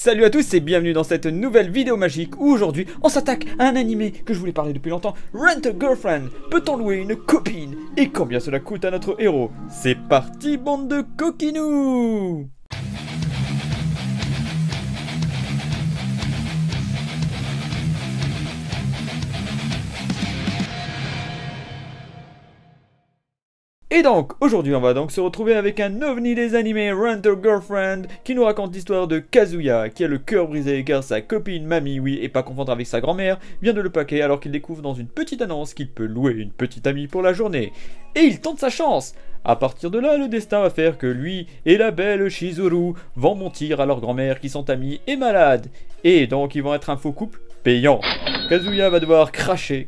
Salut à tous et bienvenue dans cette nouvelle vidéo magique où aujourd'hui on s'attaque à un animé que je voulais parler depuis longtemps, Rent a Girlfriend. Peut-on louer une copine? Et combien cela coûte à notre héros? C'est parti, bande de coquinous! Et donc, aujourd'hui on va donc se retrouver avec un ovni des animés, Rent a Girlfriend, qui nous raconte l'histoire de Kazuya, qui a le cœur brisé car sa copine Mami, oui, et pas confondre avec sa grand-mère, vient de le plaquer alors qu'il découvre dans une petite annonce qu'il peut louer une petite amie pour la journée. Et il tente sa chance. À partir de là, le destin va faire que lui et la belle Shizuru vont mentir à leur grand-mère qui sont amis et malades. Et donc ils vont être un faux couple payant. Kazuya va devoir cracher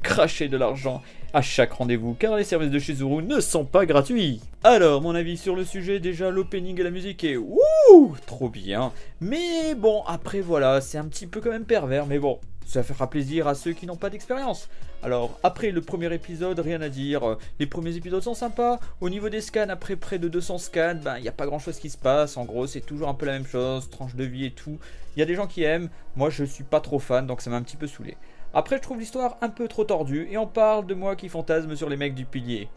de l'argent à chaque rendez-vous car les services de Shizuru ne sont pas gratuits. Alors mon avis sur le sujet, déjà l'opening et la musique est wouh, trop bien. Mais bon, après voilà, c'est un petit peu quand même pervers, mais bon, ça fera plaisir à ceux qui n'ont pas d'expérience. Alors après le premier épisode, rien à dire, les premiers épisodes sont sympas. Au niveau des scans, après près de 200 scans, il n'y a pas grand chose qui se passe. En gros c'est toujours un peu la même chose, tranche de vie et tout. Il y a des gens qui aiment, moi je suis pas trop fan donc ça m'a un petit peu saoulé. Après je trouve l'histoire un peu trop tordue et on parle de moi qui fantasme sur les mecs du pilier.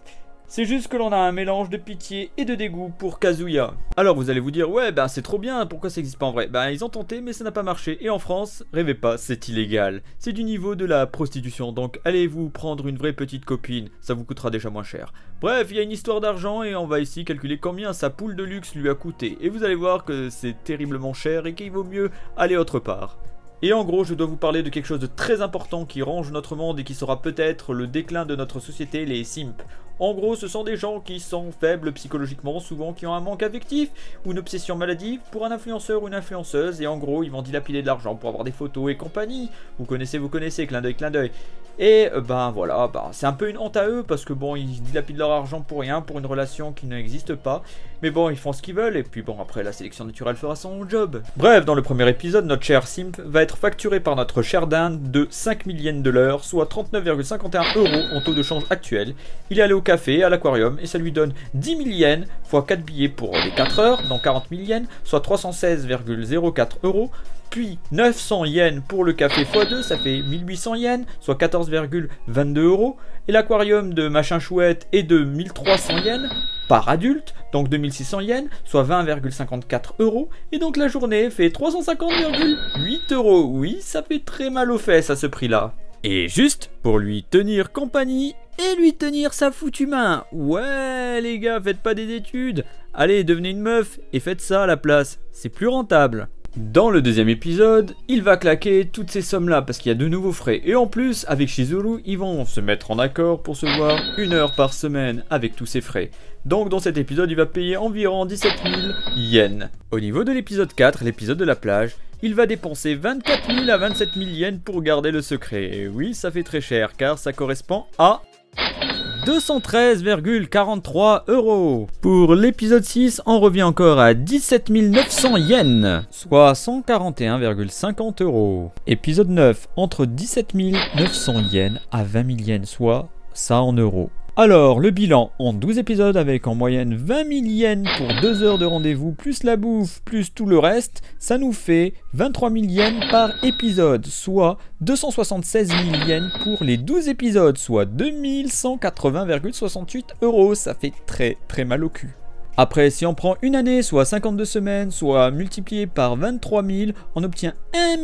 C'est juste que l'on a un mélange de pitié et de dégoût pour Kazuya. Alors vous allez vous dire, ouais c'est trop bien, pourquoi ça n'existe pas en vrai? Ils ont tenté mais ça n'a pas marché, et en France, rêvez pas, c'est illégal. C'est du niveau de la prostitution, donc allez vous prendre une vraie petite copine, ça vous coûtera déjà moins cher. Bref, il y a une histoire d'argent et on va ici calculer combien sa poule de luxe lui a coûté. Et vous allez voir que c'est terriblement cher et qu'il vaut mieux aller autre part. Et en gros, je dois vous parler de quelque chose de très important qui range notre monde et qui sera peut-être le déclin de notre société, les simps. En gros, ce sont des gens qui sont faibles psychologiquement, souvent qui ont un manque affectif ou une obsession maladive pour un influenceur ou une influenceuse. Et en gros, ils vont dilapider de l'argent pour avoir des photos et compagnie. Vous connaissez, clin d'œil, clin d'œil. Et voilà, c'est un peu une honte à eux parce que bon, ils dilapident leur argent pour rien, pour une relation qui n'existe pas. Mais bon, ils font ce qu'ils veulent et puis bon, après la sélection naturelle fera son job. Bref, dans le premier épisode, notre cher simp va être facturé par notre chère dinde de 5000 yens de l'heure, soit 39,51 € en taux de change actuel. Il est allé au café, à l'aquarium, et ça lui donne 10 000 yens fois 4 billets pour les 4 heures, donc 40 000 yens, soit 316,04 €. Puis 900 yens pour le café x2, ça fait 1800 yens, soit 14,22 €. Et l'aquarium de machin chouette est de 1300 yens par adulte, donc 2600 yens, soit 20,54 €. Et donc la journée fait 350,8 €. Oui, ça fait très mal aux fesses à ce prix-là. Et juste pour lui tenir compagnie et lui tenir sa foutue main. Ouais les gars, faites pas des études. Allez, devenez une meuf et faites ça à la place. C'est plus rentable. Dans le deuxième épisode, il va claquer toutes ces sommes-là parce qu'il y a de nouveaux frais. Et en plus, avec Shizuru, ils vont se mettre en accord pour se voir 1 heure par semaine avec tous ces frais. Donc dans cet épisode, il va payer environ 17 000 yens. Au niveau de l'épisode 4, l'épisode de la plage, il va dépenser 24 000 à 27 000 yens pour garder le secret. Et oui, ça fait très cher car ça correspond à 213,43 €. Pour l'épisode 6, on revient encore à 17 900 yens, soit 141,50 €. Épisode 9, entre 17 900 yens à 20 000 yens, soit ça en euros. Alors, le bilan en 12 épisodes avec en moyenne 20 000 yens pour 2 heures de rendez-vous, plus la bouffe, plus tout le reste, ça nous fait 23 000 yens par épisode, soit 276 000 yens pour les 12 épisodes, soit 2180,68 €. Ça fait très mal au cul. Après, si on prend une année, soit 52 semaines, soit multiplié par 23 000, on obtient 1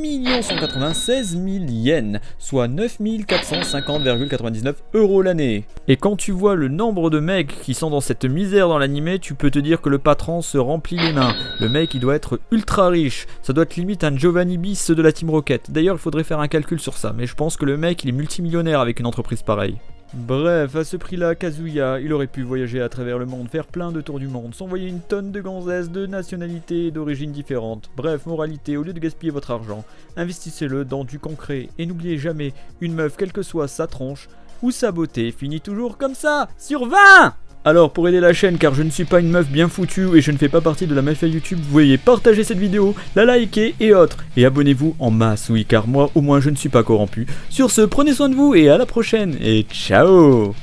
196 000 yens, soit 9 450,99 € l'année. Et quand tu vois le nombre de mecs qui sont dans cette misère dans l'animé, tu peux te dire que le patron se remplit les mains. Le mec, il doit être ultra riche. Ça doit être limite un Giovanni Bis de la Team Rocket. D'ailleurs, il faudrait faire un calcul sur ça, mais je pense que le mec, il est multimillionnaire avec une entreprise pareille. Bref, à ce prix-là, Kazuya, il aurait pu voyager à travers le monde, faire plein de tours du monde, s'envoyer une tonne de gonzesses de nationalités et d'origines différentes. Bref, moralité, au lieu de gaspiller votre argent, investissez-le dans du concret. Et n'oubliez jamais, une meuf, quelle que soit sa tronche ou sa beauté, finit toujours comme ça, sur 20! Alors pour aider la chaîne, car je ne suis pas une meuf bien foutue et je ne fais pas partie de la mafia YouTube, vous voyez partager cette vidéo, la liker et autres. Et abonnez-vous en masse, oui, car moi au moins je ne suis pas corrompu. Sur ce, prenez soin de vous et à la prochaine, et ciao!